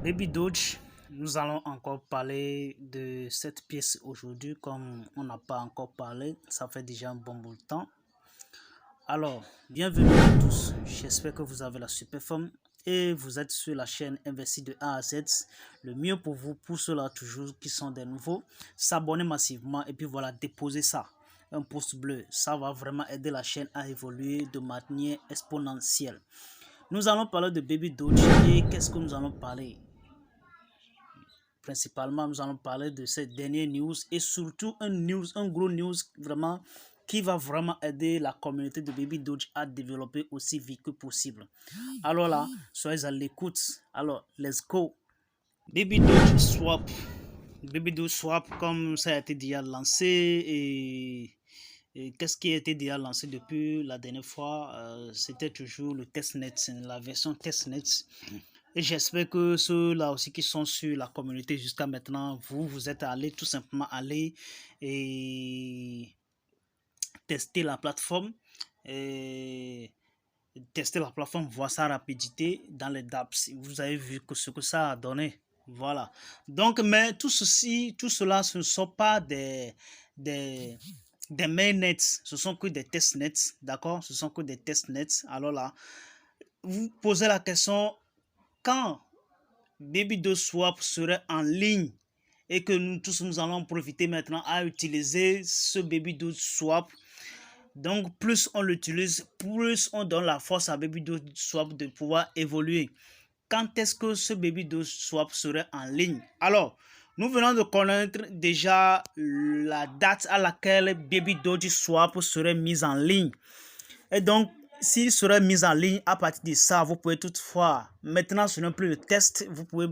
Baby Doge, nous allons encore parler de cette pièce aujourd'hui comme on n'a pas encore parlé, ça fait déjà un bon bout de temps. Alors, bienvenue à tous, j'espère que vous avez la super forme et vous êtes sur la chaîne Investi de A à Z. Le mieux pour vous, pour ceux-là toujours qui sont des nouveaux, s'abonner massivement et puis voilà, déposer ça. Un pouce bleu, ça va vraiment aider la chaîne à évoluer de manière exponentielle. Nous allons parler de Baby Doge et qu'est-ce que nous allons parler? Principalement, nous allons parler de cette dernière news et surtout un gros news vraiment qui va vraiment aider la communauté de Baby Doge à développer aussi vite que possible. Alors là, soyez à l'écoute. Alors, let's go. Baby Doge Swap. Baby Doge Swap, comme ça a été déjà lancé et qu'est-ce qui a été déjà lancé depuis la dernière fois, c'était toujours le testnet, la version testnet. Et j'espère que ceux-là aussi qui sont sur la communauté jusqu'à maintenant, vous êtes allés tout simplement aller et tester la plateforme. Et tester la plateforme, voir sa rapidité dans les dApps. Vous avez vu que ce que ça a donné. Voilà. Donc, mais tout cela, ce ne sont pas des mainnets, ce sont que des testnets, d'accord? Ce sont que des testnets. Alors là, vous posez la question, quand Baby Doge Swap serait en ligne et que nous tous nous allons profiter maintenant à utiliser ce Baby Doge Swap. Donc plus on l'utilise, plus on donne la force à Baby Doge Swap de pouvoir évoluer. Quand est-ce que ce Baby Doge Swap serait en ligne? Alors, nous venons de connaître déjà la date à laquelle Baby Doge Swap serait mise en ligne. Et donc, s'il serait mis en ligne, à partir de ça, vous pouvez toutefois, maintenant ce n'est plus le test, vous pouvez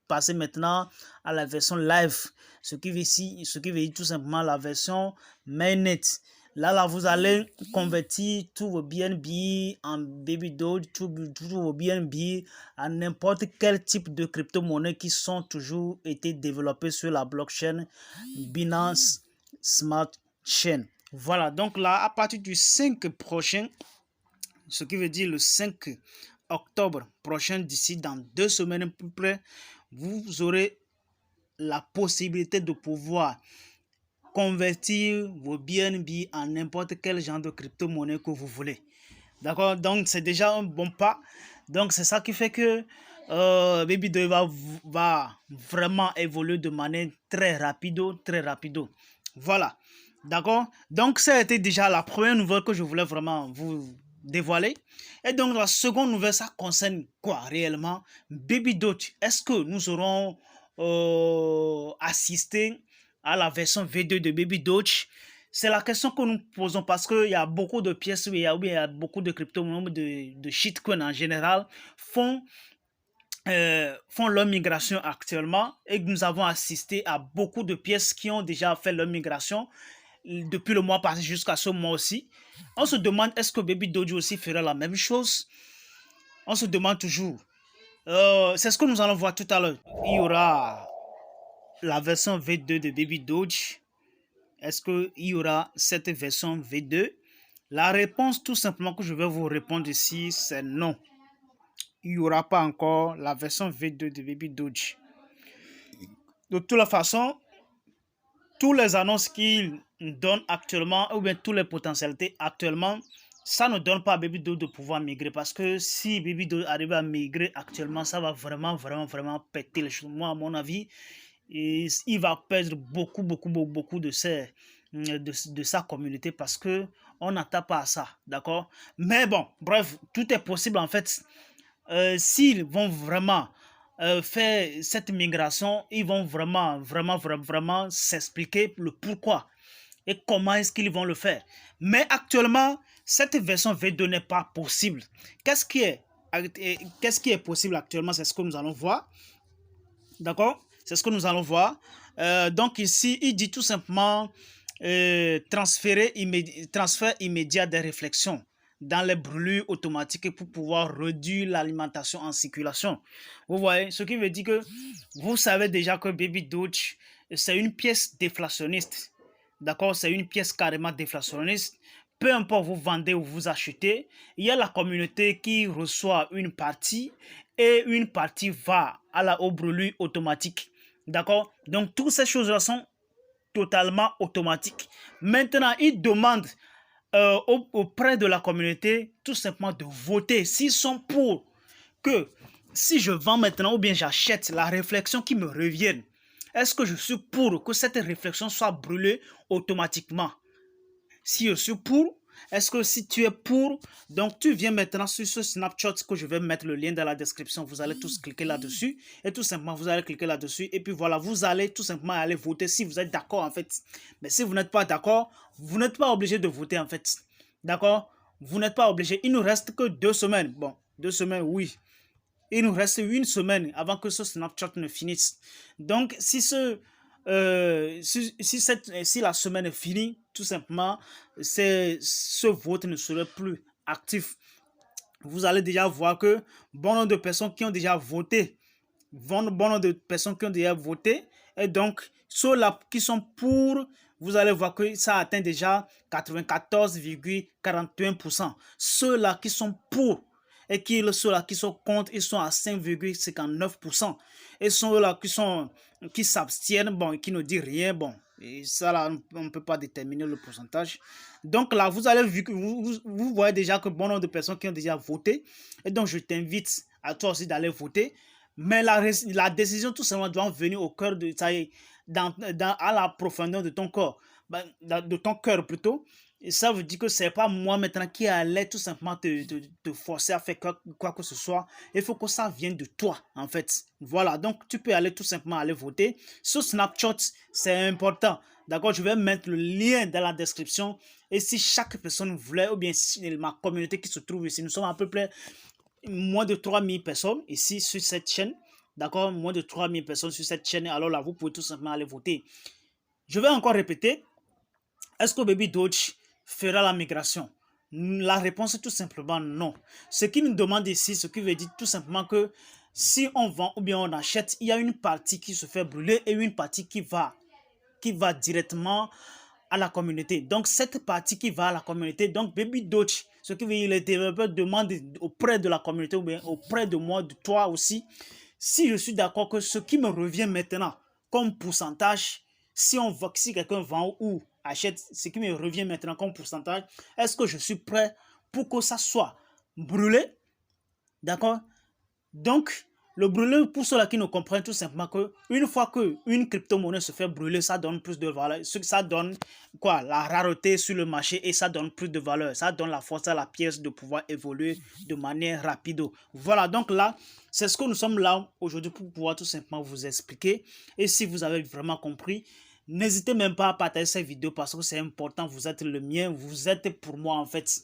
passer maintenant à la version live, ce qui veut dire tout simplement la version mainnet. Là, vous allez convertir tous vos BNB en Baby Doge, tous vos BNB à n'importe quel type de crypto-monnaie qui sont toujours été développés sur la blockchain Binance Smart Chain. Voilà, donc là, à partir du 5 prochain, ce qui veut dire le 5 octobre prochain, d'ici dans 2 semaines à peu près, vous aurez la possibilité de pouvoir convertir vos BNB en n'importe quel genre de crypto-monnaie que vous voulez. D'accord? Donc, c'est déjà un bon pas. Donc, c'est ça qui fait que Baby Doge va vraiment évoluer de manière très rapido. Voilà. D'accord? Donc, ça a été déjà la première nouvelle que je voulais vraiment vous dévoiler. Et donc, la seconde nouvelle, ça concerne quoi réellement? Baby Doge. Est-ce que nous aurons assisté à la version V2 de Baby Doge? C'est la question que nous posons parce qu'il y a beaucoup de pièces, il y a beaucoup de crypto-monnaies, de shitcoins en général, font leur migration actuellement et nous avons assisté à beaucoup de pièces qui ont déjà fait leur migration depuis le mois passé jusqu'à ce mois-ci. On se demande, est-ce que Baby Doge aussi fera la même chose? On se demande toujours. C'est ce que nous allons voir tout à l'heure. Il y aura la version V2 de Baby Doge. Est-ce qu'il y aura cette version V2? La réponse tout simplement que je vais vous répondre ici, c'est non. Il n'y aura pas encore la version V2 de Baby Doge. De toute la façon, tous les annonces qu'ils donnent actuellement, ou bien toutes les potentialités actuellement, ça ne donne pas à Baby Doge de pouvoir migrer. Parce que si Baby Doge arrive à migrer actuellement, ça va vraiment péter les choses. Moi, à mon avis, il va perdre beaucoup de sa communauté parce que on n'attend pas à ça, d'accord? Mais bon, bref, tout est possible en fait. S'ils vont vraiment faire cette migration, ils vont vraiment s'expliquer le pourquoi et comment est-ce qu'ils vont le faire. Mais actuellement, cette version V2 n'est pas possible. Qu'est-ce qui est possible actuellement? C'est ce que nous allons voir. D'accord? C'est ce que nous allons voir. Donc ici, il dit tout simplement transfert immédiat des réflexions. dans les brûlures automatiques pour pouvoir réduire l'alimentation en circulation. Vous voyez, ce qui veut dire que vous savez déjà que Baby Doge, c'est une pièce déflationniste. D'accord, c'est une pièce carrément déflationniste. Peu importe vous vendez ou vous achetez, il y a la communauté qui reçoit une partie et une partie va aux brûlures automatiques. D'accord, donc toutes ces choses-là sont totalement automatiques. Maintenant, ils demandent auprès de la communauté tout simplement de voter s'ils sont pour que si je vends maintenant ou bien j'achète, la réflexion qui me revienne. Est-ce que je suis pour que cette réflexion soit brûlée automatiquement? Si je suis pour, est-ce que si tu es pour, donc tu viens maintenant sur ce Snapchat que je vais mettre le lien dans la description, vous allez tous cliquer là-dessus et tout simplement vous allez cliquer là-dessus et puis voilà, vous allez tout simplement aller voter si vous êtes d'accord en fait. Mais si vous n'êtes pas d'accord, vous n'êtes pas obligé de voter en fait. D'accord? Vous n'êtes pas obligé. Il nous reste que 2 semaines. Bon, 2 semaines, oui. Il nous reste 1 semaine avant que ce Snapchat ne finisse. Donc, si la semaine est finie, tout simplement, ce vote ne serait plus actif. Vous allez déjà voir que bon nombre de personnes qui ont déjà voté, et donc ceux-là qui sont pour, vous allez voir que ça atteint déjà 94,41%. Ceux-là qui sont pour et ceux-là qui sont contre, ils sont à 5,59%. Et ceux-là qui s'abstiennent, bon, qui ne disent rien, bon, et ça là, on ne peut pas déterminer le pourcentage. Donc là, vous allez vous voyez déjà que bon nombre de personnes qui ont déjà voté. Et donc, je t'invite à toi aussi d'aller voter. Mais la décision, tout simplement, doit venir au cœur de ça, à la profondeur de ton corps, de ton cœur plutôt. Et ça veut dire que c'est pas moi maintenant qui allais tout simplement te forcer à faire quoi que ce soit. Il faut que ça vienne de toi, en fait. Voilà, donc tu peux aller tout simplement aller voter. Sur Snapchat, c'est important. D'accord, je vais mettre le lien dans la description. Et si chaque personne voulait, ou bien si ma communauté qui se trouve ici, nous sommes à peu près moins de 3000 personnes ici sur cette chaîne. D'accord, moins de 3000 personnes sur cette chaîne. Alors là, vous pouvez tout simplement aller voter. Je vais encore répéter. Est-ce que Baby Doge fera la migration? La réponse est tout simplement non. Ce qui nous demande ici, ce qui veut dire tout simplement que si on vend ou bien on achète, il y a une partie qui se fait brûler et une partie qui va directement à la communauté. Donc cette partie qui va à la communauté, donc Baby Doge, ce qui veut dire les développeurs demandent auprès de la communauté ou bien auprès de moi, de toi aussi, si je suis d'accord que ce qui me revient maintenant comme pourcentage, si quelqu'un vend ou achète ce qui me revient maintenant comme pourcentage, est-ce que je suis prêt pour que ça soit brûlé? D'accord? Donc, le brûler, pour ceux-là qui ne comprennent tout simplement que une fois qu'une crypto-monnaie se fait brûler, ça donne plus de valeur. Ça donne quoi? La rareté sur le marché et ça donne plus de valeur. Ça donne la force à la pièce de pouvoir évoluer de manière rapide. Voilà, donc là, c'est ce que nous sommes là aujourd'hui pour pouvoir tout simplement vous expliquer. Et si vous avez vraiment compris, n'hésitez même pas à partager cette vidéo parce que c'est important. Vous êtes le mien, vous êtes pour moi en fait.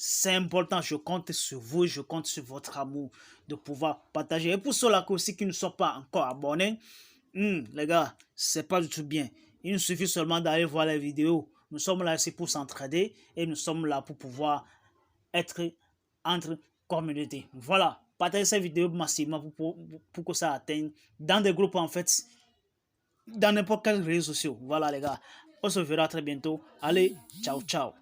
C'est important, je compte sur vous, je compte sur votre amour de pouvoir partager. Et pour ceux-là aussi qui ne sont pas encore abonnés, les gars, c'est pas du tout bien. Il nous suffit seulement d'aller voir les vidéos. Nous sommes là ici pour s'entraider et nous sommes là pour pouvoir être entre communautés. Voilà, partagez cette vidéo massivement pour que ça atteigne dans des groupes en fait, dans n'importe quel réseau social. Voilà les gars, on se verra très bientôt. Allez, ciao, ciao.